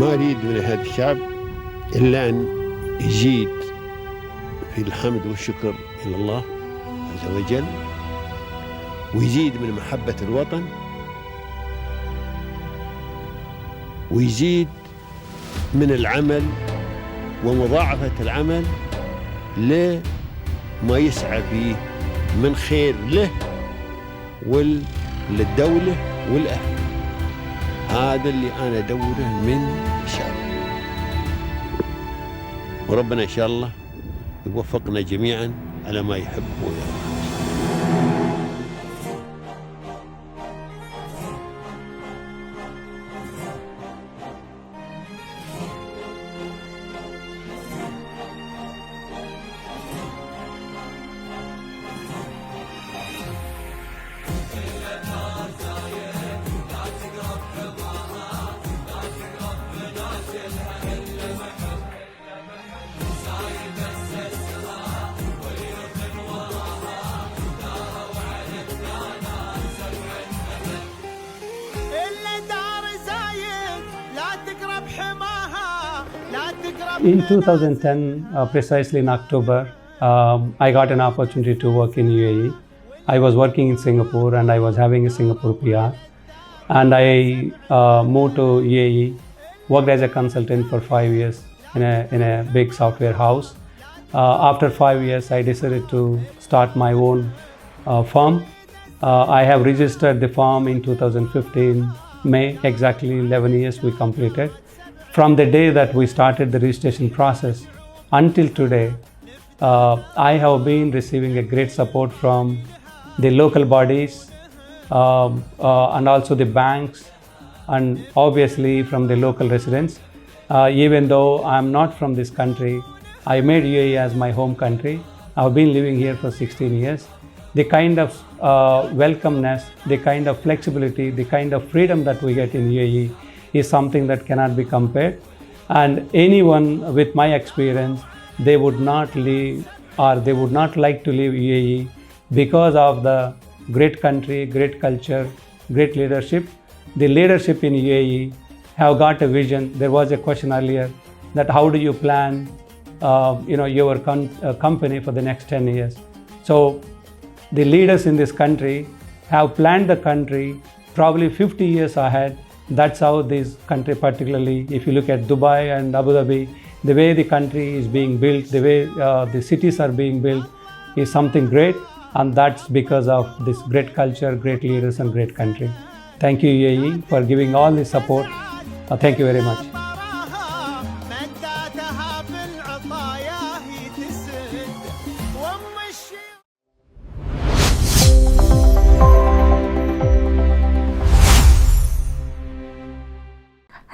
ما أريد من هذا الشعب إلا أن يزيد في الحمد والشكر إلى الله عز وجل، ويزيد من محبة الوطن، ويزيد من العمل ومضاعفة العمل لما يسعى فيه من خير له وللدولة والأهل. هذا اللي أنا أدوره من الشعب، وربنا إن شاء الله يوفقنا جميعا على ما يحب ويرضى. In 2010, precisely in October, I got an opportunity to work in UAE. I was working in Singapore and I was having a Singapore PR. And I moved to UAE, worked as a consultant for 5 years in a big software house. After 5 years, I decided to start my own firm. I have registered the firm in 2015, May, exactly 11 years we completed. From the day that we started the registration process until today, I have been receiving a great support from the local bodies and also the banks, and obviously from the local residents. Even though I am not from this country, I made UAE as my home country. I've been living here for 16 years. The kind of welcomeness, the kind of flexibility, the kind of freedom that we get in UAE is something that cannot be compared. And anyone with my experience, they would not leave, or they would not like to leave UAE because of the great country, great culture, great leadership. The leadership in UAE have got a vision. There was a question earlier that how do you plan your company for the next 10 years. So the leaders in this country have planned the country probably 50 years ahead. That's how this country, particularly if you look at Dubai and Abu Dhabi, the way the country is being built, the way the cities are being built is something great, and that's because of this great culture, great leaders and great country. Thank you UAE for giving all the support. Thank you very much.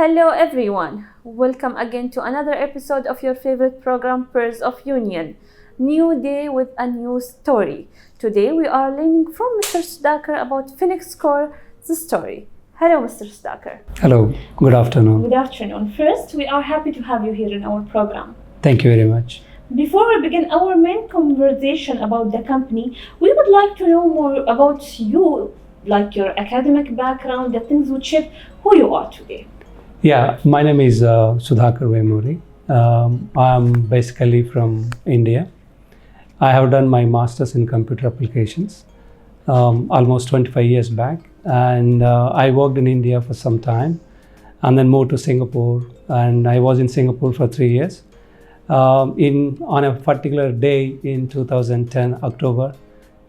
Hello everyone, welcome again to another episode of your favorite program, Pearls of Union. New day with a new story. Today we are learning from Mr. Sudhakar about FINEXCORE, the story. Hello Mr. Sudhakar. Hello, good afternoon. Good afternoon. First, we are happy to have you here in our program. Thank you very much. Before we begin our main conversation about the company, we would like to know more about you, like your academic background, the things which shape who you are today. Yeah, my name is Sudhakar Vemuri. I'm basically from India. I have done my master's in computer applications almost 25 years back, and I worked in India for some time and then moved to Singapore, and I was in Singapore for 3 years. On a particular day in 2010, October,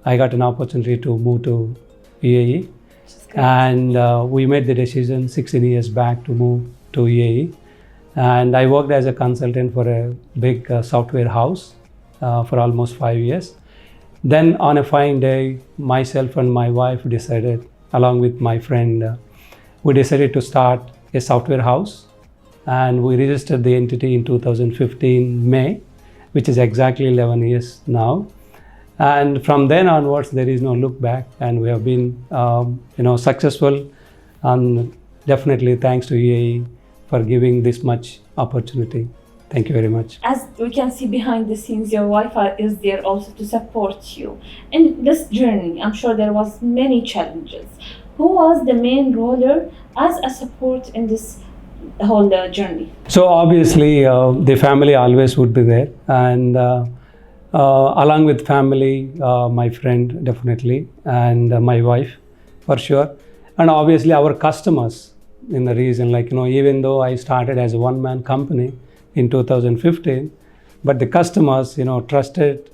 I got an opportunity to move to UAE. And we made the decision 16 years back to move to UAE. And I worked as a consultant for a big software house for almost 5 years. Then on a fine day, myself and my wife decided, along with my friend, we decided to start a software house. And we registered the entity in 2015 May, which is exactly 11 years now. And from then onwards, there is no look back, and we have been, successful. And definitely thanks to UAE for giving this much opportunity. Thank you very much. As we can see behind the scenes, your wife is there also to support you in this journey. I'm sure there was many challenges. Who was the main role as a support in this whole journey? So obviously, the family always would be there, and along with family, my friend definitely, and my wife, for sure, and obviously our customers in the region. Like even though I started as a one-man company in 2015, but the customers, trusted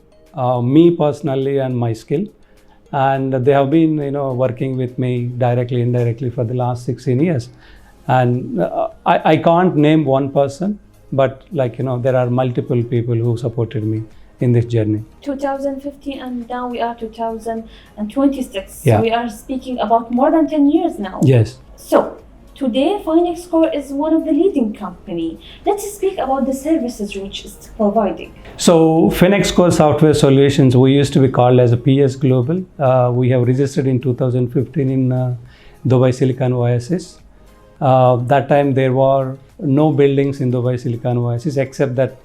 me personally and my skill, and they have been, working with me directly, indirectly for the last 16 years. And I can't name one person, but there are multiple people who supported me in this journey. 2015 and now we are 2026. Yeah. So we are speaking about more than 10 years now. Yes. So today FINEXCORE is one of the leading company. Let's speak about the services which is providing. So FINEXCORE Software Solutions, we used to be called as a PS Global. We have registered in 2015 in Dubai Silicon Oasis. That time there were no buildings in Dubai Silicon Oasis except that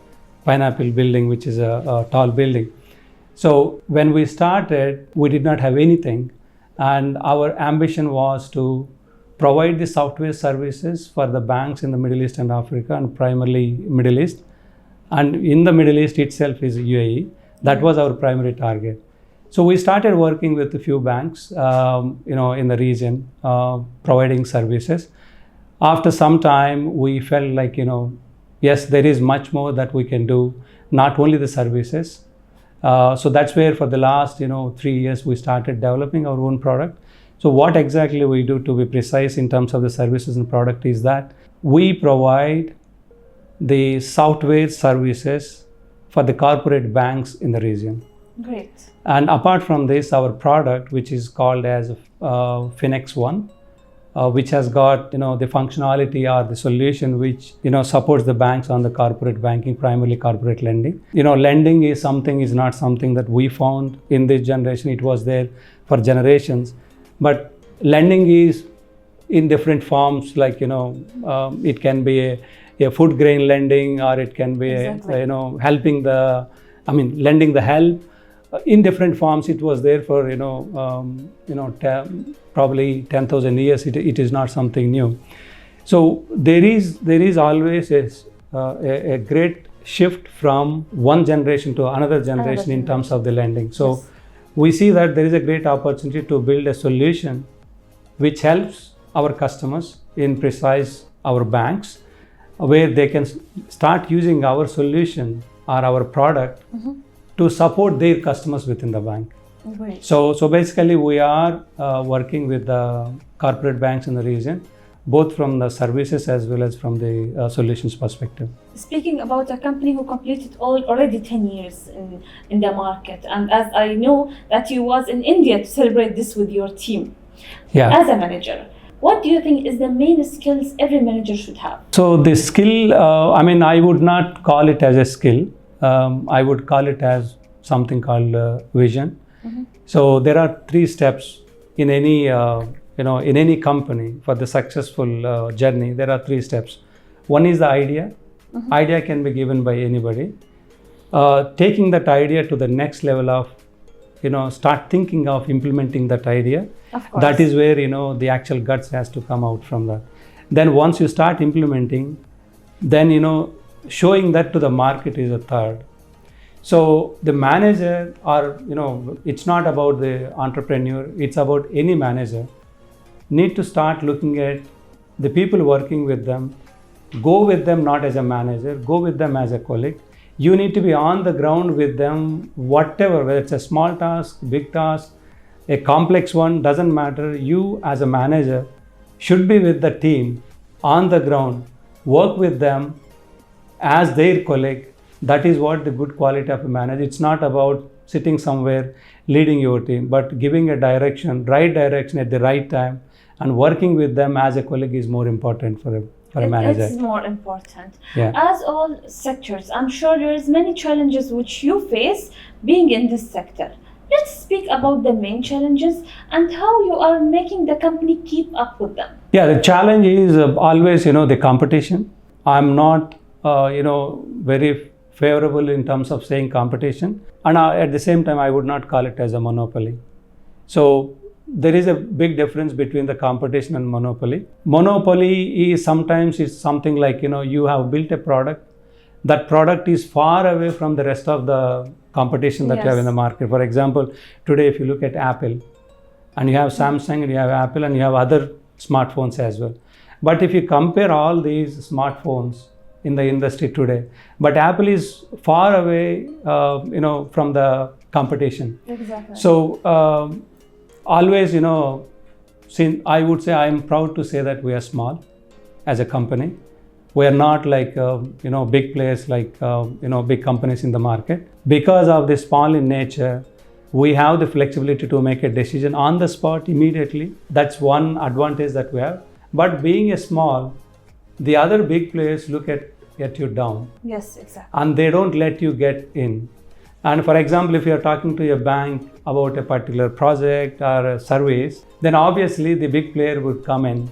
Pineapple building, which is a tall building. So when we started, we did not have anything, and our ambition was to provide the software services for the banks in the Middle East and Africa, and primarily Middle East. And in the Middle East itself is UAE. That was our primary target. So we started working with a few banks, in the region, providing services. After some time, we felt like, yes, there is much more that we can do, not only the services. So that's where for the last, 3 years, we started developing our own product. So what exactly we do, to be precise in terms of the services and product, is that we provide the software services for the corporate banks in the region. Great. And apart from this, our product, which is called as FINEX One, which has got the functionality or the solution which supports the banks on the corporate banking, primarily corporate lending. Lending is not something that we found in this generation. It was there for generations, but lending is in different forms. Like it can be a food grain lending, or it can be Exactly. lending the help. In different forms. It was there for probably 10,000 years. It is not something new. So there is always a great shift from one generation to another generation in terms of the lending. So Yes. we see that there is a great opportunity to build a solution which helps our customers, in precise our banks, where they can start using our solution or our product to support their customers within the bank. Great. So basically we are working with the corporate banks in the region, both from the services as well as from the solutions perspective. Speaking about a company who completed already 10 years in the market, and as I know that you was in India to celebrate this with your team. Yeah. As a manager, what do you think is the main skills every manager should have? So the skill, I would not call it as a skill. I would call it as something called vision. So there are 3 steps in any in any company for the successful journey. There are 3 steps. One is the idea. Idea can be given by anybody. Taking that idea to the next level of start thinking of implementing that idea. Of course. That is where the actual guts has to come out from that. Then once you start implementing, then showing that to the market is a third. So the manager, or it's not about the entrepreneur, it's about any manager, need to start looking at the people working with them. Go with them not as a manager, go with them as a colleague. You need to be on the ground with them, whatever, whether it's a small task, big task, a complex one, doesn't matter. You as a manager should be with the team on the ground, work with them as their colleague. That is what the good quality of a manager. It's not about sitting somewhere leading your team, but giving a direction, right direction at the right time, and working with them as a colleague is more important for a manager. It's more important. Yeah. As all sectors, I'm sure there is many challenges which you face being in this sector. Let's speak about the main challenges and how you are making the company keep up with them. Yeah, the challenge is always, the competition. I'm not, very favorable in terms of saying competition. And at the same time, I would not call it as a monopoly. So there is a big difference between the competition and monopoly. Monopoly is sometimes it's something like, you have built a product. That product is far away from the rest of the competition that you have in the market. For example, today if you look at Apple, and you have Samsung, and you have Apple, and you have other smartphones as well. But if you compare all these smartphones in the industry today, but Apple is far away, from the competition. Exactly. So always, since I would say I am proud to say that we are small as a company. We are not like big players like big companies in the market. Because of this small in nature, we have the flexibility to make a decision on the spot immediately. That's one advantage that we have. But being a small, the other big players look at you down. Yes, exactly. And they don't let you get in. And for example, if you are talking to a bank about a particular project or a service, then obviously the big player would come in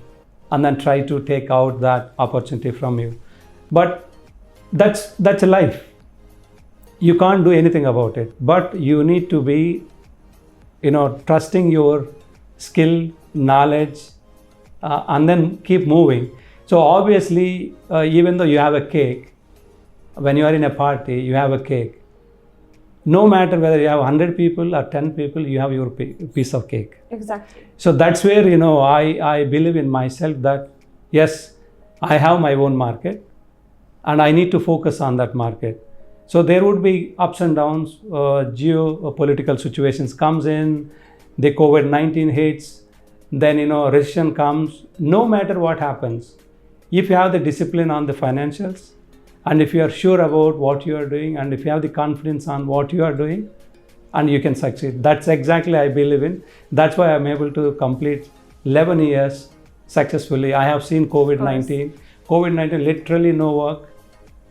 and then try to take out that opportunity from you. But that's a life. You can't do anything about it. But you need to be, trusting your skill, knowledge, and then keep moving. So obviously, even though you have a cake, when you are in a party, you have a cake. No matter whether you have 100 people or 10 people, you have your piece of cake. Exactly. So that's where, I believe in myself that, yes, I have my own market and I need to focus on that market. So there would be ups and downs, geopolitical situations comes in, the COVID-19 hits, then, recession comes. No matter what happens, if you have the discipline on the financials, and if you are sure about what you are doing, and if you have the confidence on what you are doing, and you can succeed. That's exactly I believe in. That's why I'm able to complete 11 years successfully. I have seen COVID-19. COVID-19, literally no work,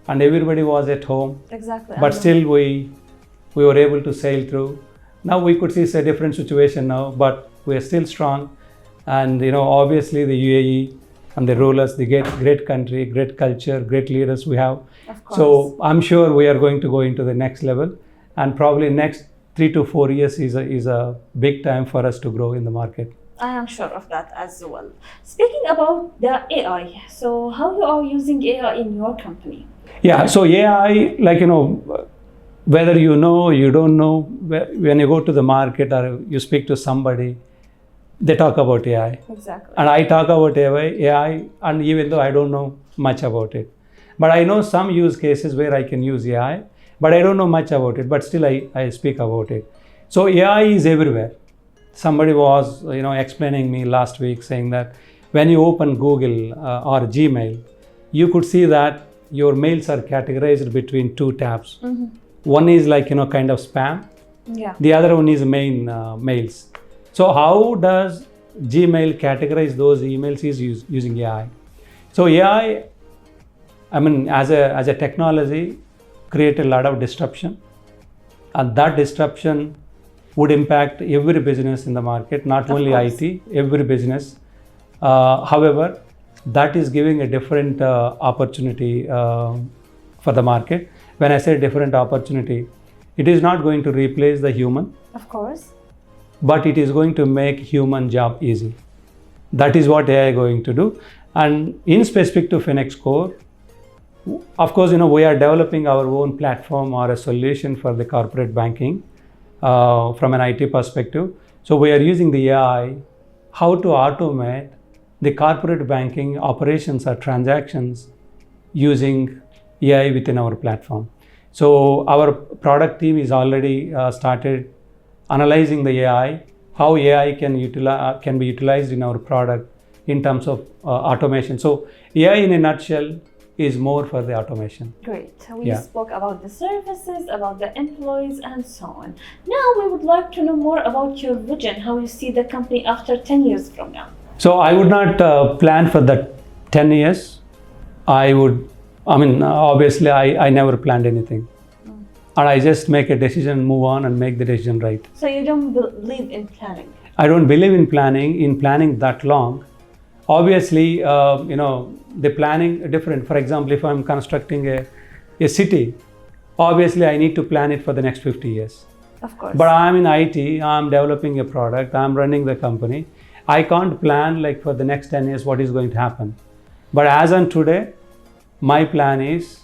and everybody was at home. Exactly. But still we were able to sail through. Now we could see it's a different situation now, but we are still strong. And obviously the UAE and the rulers, the great country, great culture, great leaders we have. Of course. So I'm sure we are going to go into the next level, and probably next 3 to 4 years is a big time for us to grow in the market. I am sure of that as well. Speaking about the AI, so how you are using AI in your company? Yeah, so AI, like, whether you know, you don't know, when you go to the market or you speak to somebody, they talk about AI. Exactly. And I talk about AI, and even though I don't know much about it. But I know some use cases where I can use AI, but I don't know much about it, but still I speak about it. So AI is everywhere. Somebody was, explaining me last week saying that when you open Google or Gmail, you could see that your mails are categorized between 2 tabs. Mm-hmm. One is like, kind of spam. Yeah. The other one is main mails. So how does Gmail categorize those emails is using AI. So AI, as a technology, create a lot of disruption, and that disruption would impact every business in the market, not only IT, every business. However, that is giving a different opportunity for the market. When I say different opportunity, it is not going to replace the human. Of course. But it is going to make human job easy. That is what AI is going to do. And in specific to FINEXCORE, of course, we are developing our own platform or a solution for the corporate banking from an IT perspective. So we are using the AI, how to automate the corporate banking operations or transactions using AI within our platform. So our product team is already started analyzing the AI, how AI can be utilized in our product in terms of automation. So AI in a nutshell is more for the automation. Great. We spoke about the services, about the employees, and so on. Now we would like to know more about your vision, how you see the company after 10 years from now. So I would not plan for that 10 years. Obviously I never planned anything. And I just make a decision, move on and make the decision right. So you don't believe in planning? I don't believe in planning that long. Obviously, the planning different. For example, if I'm constructing a city, obviously I need to plan it for the next 50 years. Of course. But I'm in IT, I'm developing a product, I'm running the company. I can't plan like for the next 10 years what is going to happen. But as on today, my plan is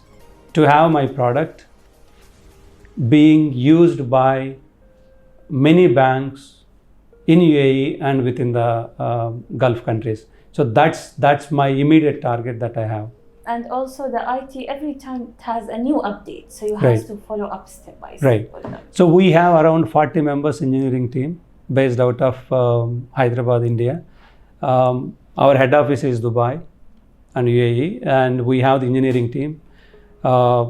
to have my product being used by many banks in UAE and within the Gulf countries. So that's my immediate target that I have. And also the IT every time it has a new update, so you have Right. to follow up step by step. Right. with them. So we have around 40 members engineering team based out of Hyderabad, India. Our head office is Dubai and UAE, and we have the engineering team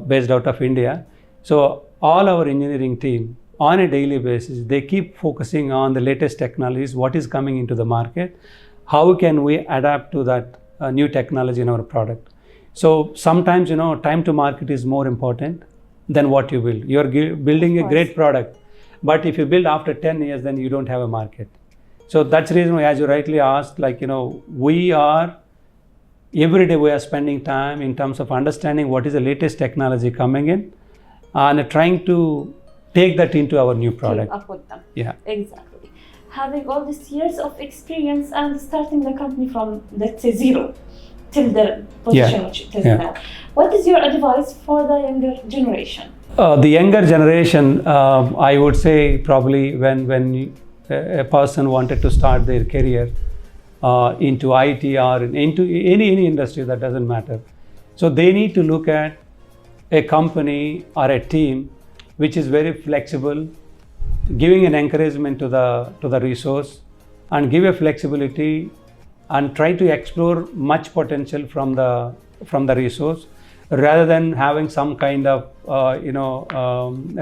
based out of India. So all our engineering team on a daily basis, they keep focusing on the latest technologies, what is coming into the market, how can we adapt to that new technology in our product. So sometimes, time to market is more important than what you build. You're building a great product, but if you build after 10 years, then you don't have a market. So that's the reason why, as you rightly asked, we are, every day we are spending time in terms of understanding what is the latest technology coming in and trying to take that into our new product. Keep up with them. Yeah. Exactly. Having all these years of experience and starting the company from, let's say, zero till the position which it is now, what is your advice for the younger generation? The younger generation, I would say probably when a person wanted to start their career into IT or into any industry, that doesn't matter. So they need to look at a company or a team which is very flexible, giving an encouragement to the resource, and give a flexibility and try to explore much potential from the resource, rather than having some kind of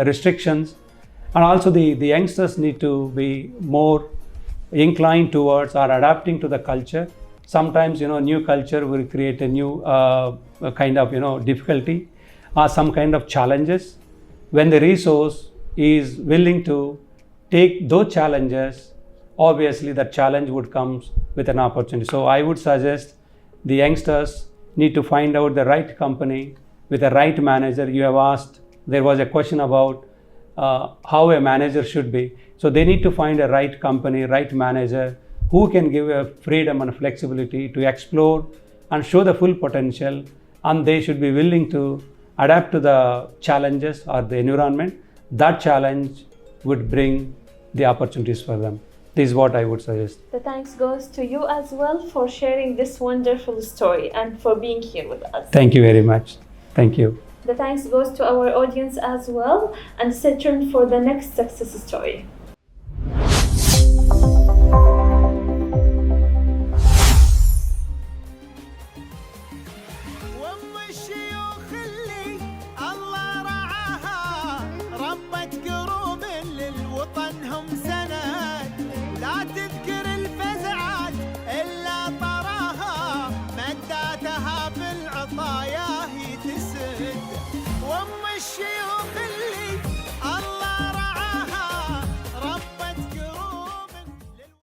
restrictions. And also the youngsters need to be more inclined towards or adapting to the culture. Sometimes new culture will create a new kind of difficulty or some kind of challenges. When the resource is willing to take those challenges, obviously that challenge would come with an opportunity. So I would suggest the youngsters need to find out the right company with the right manager. You have asked, there was a question about how a manager should be. So they need to find a right company, right manager who can give a freedom and flexibility to explore and show the full potential, and they should be willing to adapt to the challenges or the environment. That challenge would bring the opportunities for them. This is what I would suggest. The thanks goes to you as well for sharing this wonderful story and for being here with us. Thank you very much. Thank you. The thanks goes to our audience as well, and stay tuned for the next success story. ربت قروب للوطن هم